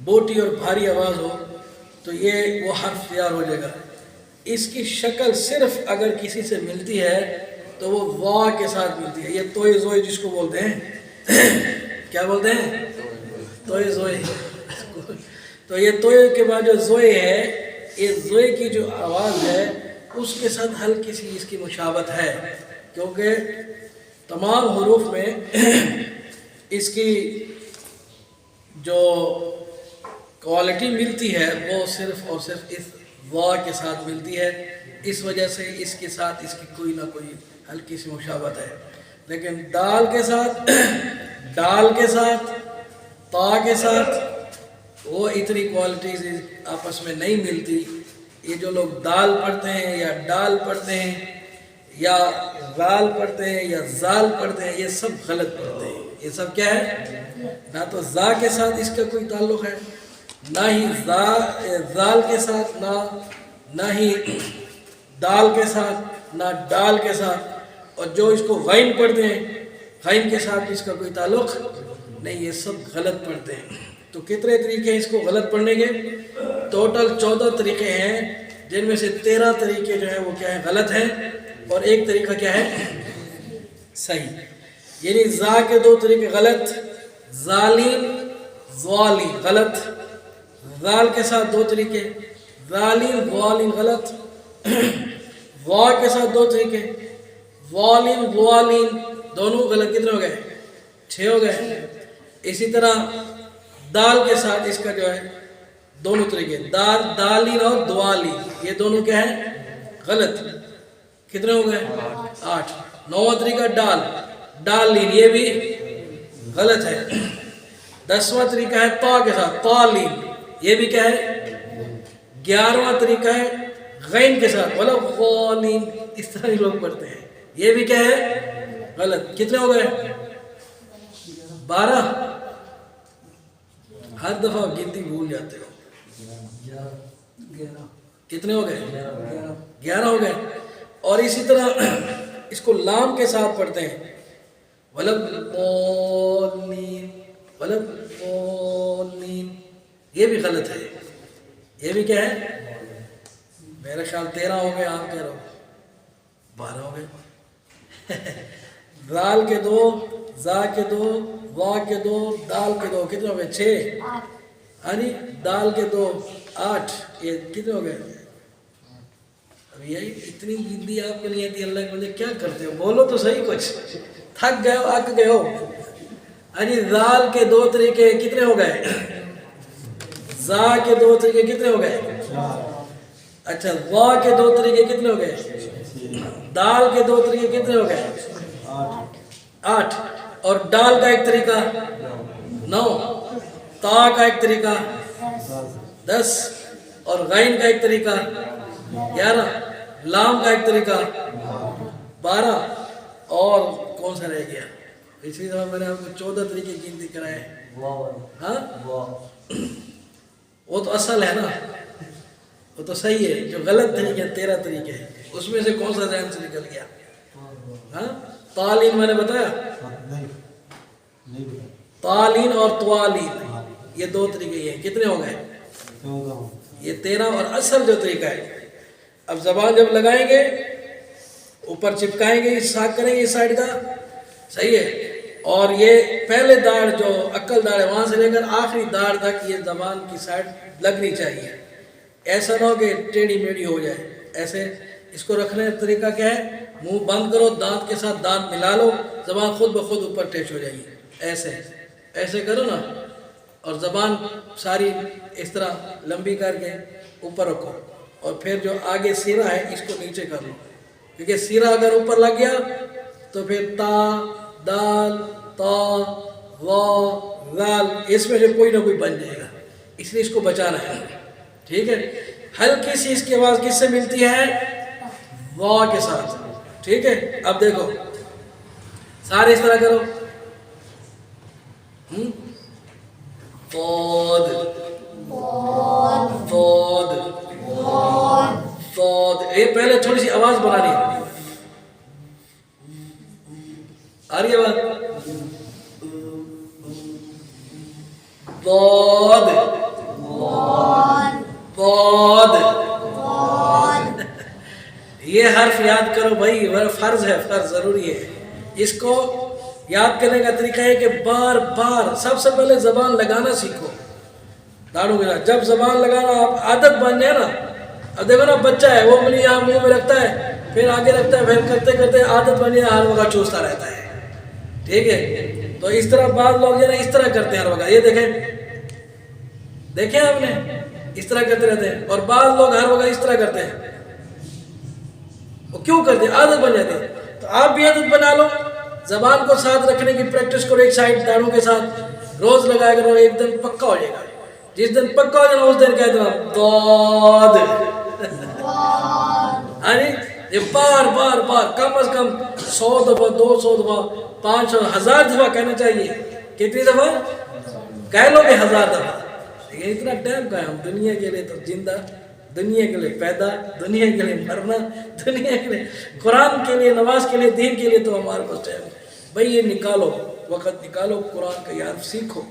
موٹی اور بھاری آواز ہو تو یہ وہ حرف تیار ہو جائے گا۔ اس کی شکل صرف اگر کسی سے ملتی ہے تو وہ وا کے ساتھ ملتی ہے۔ یہ توئے زوئے جس کو بولتے ہیں، کیا بولتے ہیں؟ توئے زوئے۔ تو یہ توئے کے بعد جو زوئے ہے، یہ زوئے کی جو آواز ہے اس کے ساتھ ہلکی سی اس کی مشابہت ہے، کیونکہ تمام حروف میں اس کی جو کوالٹی ملتی ہے وہ صرف اور صرف اس وا کے ساتھ ملتی ہے، اس وجہ سے اس کے ساتھ اس کی کوئی نہ کوئی ہلکی سی مشابہت ہے۔ لیکن دال کے ساتھ، ڈال کے ساتھ، تا کے ساتھ وہ اتنی کوالٹیز آپس میں نہیں ملتی۔ یہ جو لوگ دال پڑھتے ہیں یا ڈال پڑھتے ہیں یا غال پڑھتے ہیں یا زال پڑھتے ہیں، یہ سب غلط پڑھتے ہیں۔ یہ سب کیا ہے؟ نہ تو زا کے ساتھ اس کا کوئی تعلق ہے، نہ ہی زال کے ساتھ، نہ ہی دال کے ساتھ، نہ ڈال کے ساتھ۔ اور جو اس کو غین پڑھتے ہیں، غین کے ساتھ اس کا کوئی تعلق نہیں، یہ سب غلط پڑھتے ہیں۔ تو کتنے طریقے ہیں اس کو غلط پڑھنے کے؟ ٹوٹل 14 طریقے ہیں، جن میں سے 13 طریقے جو ہیں وہ کیا ہیں؟ غلط ہیں، اور ایک طریقہ کیا ہے؟ صحیح۔ یعنی زا کے 2 طریقے غلط، زالین زوالین غلط، زال کے ساتھ 2 طریقے، زالین زوالین غلط، وا کے ساتھ 2 طریقے، والین زوالین دونوں غلط۔ کتنے ہو گئے؟ 6 ہو گئے۔ اسی طرح دال کے ساتھ اس کا جو ہے دونوں طریقے، دالین اور دوالین، یہ دونوں کیا ہیں؟ غلط۔ کتنے ہو گئے؟ 8۔ 9واں طریقہ ڈالین، یہ بھی غلط ہے۔ 10واں طریقہ ہے تا کے ساتھ، تالین، یہ بھی کیا ہے؟ 11واں طریقہ ہے غین کے ساتھ، ولا غالین، اس طرح ہی لوگ پڑھتے ہیں، یہ بھی کیا ہے؟ غلط۔ کتنے ہو گئے؟ 12۔ ہر دفعہ گنتی بھول جاتے ہو۔ کتنے ہو گئے؟ 11 ہو گئے۔ اور اسی طرح اس کو لام کے ساتھ پڑھتے ہیں، وَلَضَّالِّينَ، وَلَضَّالِّينَ، یہ بھی غلط ہے۔ یہ بھی کیا ہے؟ میرا خیال 13 ہو گئے، آپ کہہ رہے ہو 12 ہو گئے۔ زال کے 2، زا کے 2، وا کے 2، دال کے 2، کتنے ہو گئے؟ 6۔ یعنی دال کے 2، 8، یہ کتنے ہو گئے؟ اب یہی اتنی گنتی آپ کے لیے تھی، اللہ کے بندے کیا کرتے ہو؟ بولو تو صحیح کچھ، تھک گئے ہو، اک گئے ہو۔ یعنی زال کے 2 طریقے کتنے ہو گئے؟ زا کے 2 طریقے کتنے ہو گئے؟ اچھا، وا کے 2 طریقے کتنے ہو گئے؟ دال کے 2 طریقے کتنے ہو گئے؟ 8۔ اور ڈال کا ایک طریقہ 9، تا کا ایک طریقہ 10، اور غین کا ایک طریقہ 11، لام کا ایک طریقہ 12، اور کون سا رہ گیا؟ اسی طرح میں نے آپ کو 14 طریقے گنتی کرائے۔ ہاں، وہ تو اصل ہے نا، وہ تو صحیح ہے۔ جو غلط طریقے 13 طریقے ہیں، اس میں سے کون سا ذہن سے نکل گیا؟ ہاں، تالین میں نے بتایا، تالین اور توالین، یہ 2 طریقے ہیں۔ کتنے ہو گئے؟ یہ 13۔ اور اصل جو طریقہ ہے، اب زبان جب لگائیں گے، اوپر چپکائیں گے، ساک کریں گے اس سائڈ کا، صحیح ہے، اور یہ پہلے داڑھ جو عقل داڑھ ہے وہاں سے لے کر آخری داڑھ تک یہ زبان کی سائڈ لگنی چاہیے۔ ایسا نہ ہو کہ ٹیڑھی میڑھی ہو جائے۔ ایسے اس کو رکھنے کا طریقہ کیا ہے؟ منہ بند کرو، دانت کے ساتھ دانت ملا لو، زبان خود بخود اوپر ٹیچ ہو جائے گی۔ ایسے کرو نا، اور زبان ساری اس طرح لمبی کر کے اوپر رکھو، اور پھر جو آگے سیرہ ہے اس کو نیچے کر لو، کیونکہ سیرہ اگر اوپر لگ گیا تو پھر تا، دال، تا، وا، غال، اس میں سے کوئی نہ کوئی بن جائے گا، اس لیے اس کو بچانا ہے۔ ٹھیک ہے، ہلکی سی اس کی آواز کس سے ملتی ہے؟ وا کے ساتھ۔ ٹھیک ہے، اب دیکھو سارے اس طرح کرو، فود، فود، فود، یہ پہلے تھوڑی سی آواز بنانی ہے، آ رہی ہے بات؟ ضاد، حرف یاد کرو بھائی، فرض ہے، فرض ضروری ہے. اس کو یاد کرنے کا طریقہ ہے کہ بار بار سب سے پہلے زبان لگانا سیکھو. داڑوں کے ساتھ جب زبان لگانا آپ عادت بن جائے نا، اب دیکھو نا بچہ ہے وہ انگلی یہاں منہ میں رکھتا ہے، پھر آگے رکھتا ہے، پھر کرتے کرتے عادت بن جائے، ہر وقت چوستا رہتا ہے. ٹھیک ہے، تو اس طرح بعض لوگ جو ہے نا اس طرح کرتے ہیں ہر وقت. یہ دیکھیں آپ نے اس طرح کرتے رہتے ہیں، اور بعض لوگ ہر وقت اس طرح کرتے ہیں. وہ کیوں کرتے ہیں؟ عادت بن جاتی ہے. تو آپ بھی عادت بنا لو، زبان کو ساتھ رکھنے کی پریکٹس کرو، ایک سائڈ داڑوں کے ساتھ روز لگایا کرو، ایک دن پکا ہو جائے گا. جس دن پکا ہو جائے گا اس دن کہہ دینا ضاد. ہاں جی، یہ بار بار بار کم از کم 100 دفعہ، 200 دفعہ، 500، 1000 دفعہ کہنا چاہیے. کتنی دفعہ کہہ لو گے؟ 1000 دفعہ. لیکن اتنا ٹائم کا ہے، ہم دنیا کے لیے تو زندہ، دنیا کے لیے پیدا، دنیا کے لیے مرنا، دنیا کے لیے قرآن کے لیے، نماز کے لیے، دین کے لیے تو ہمارے پاس ٹائم. بھائی یہ نکالو، وقت نکالو، قرآن کا یاد سیکھو.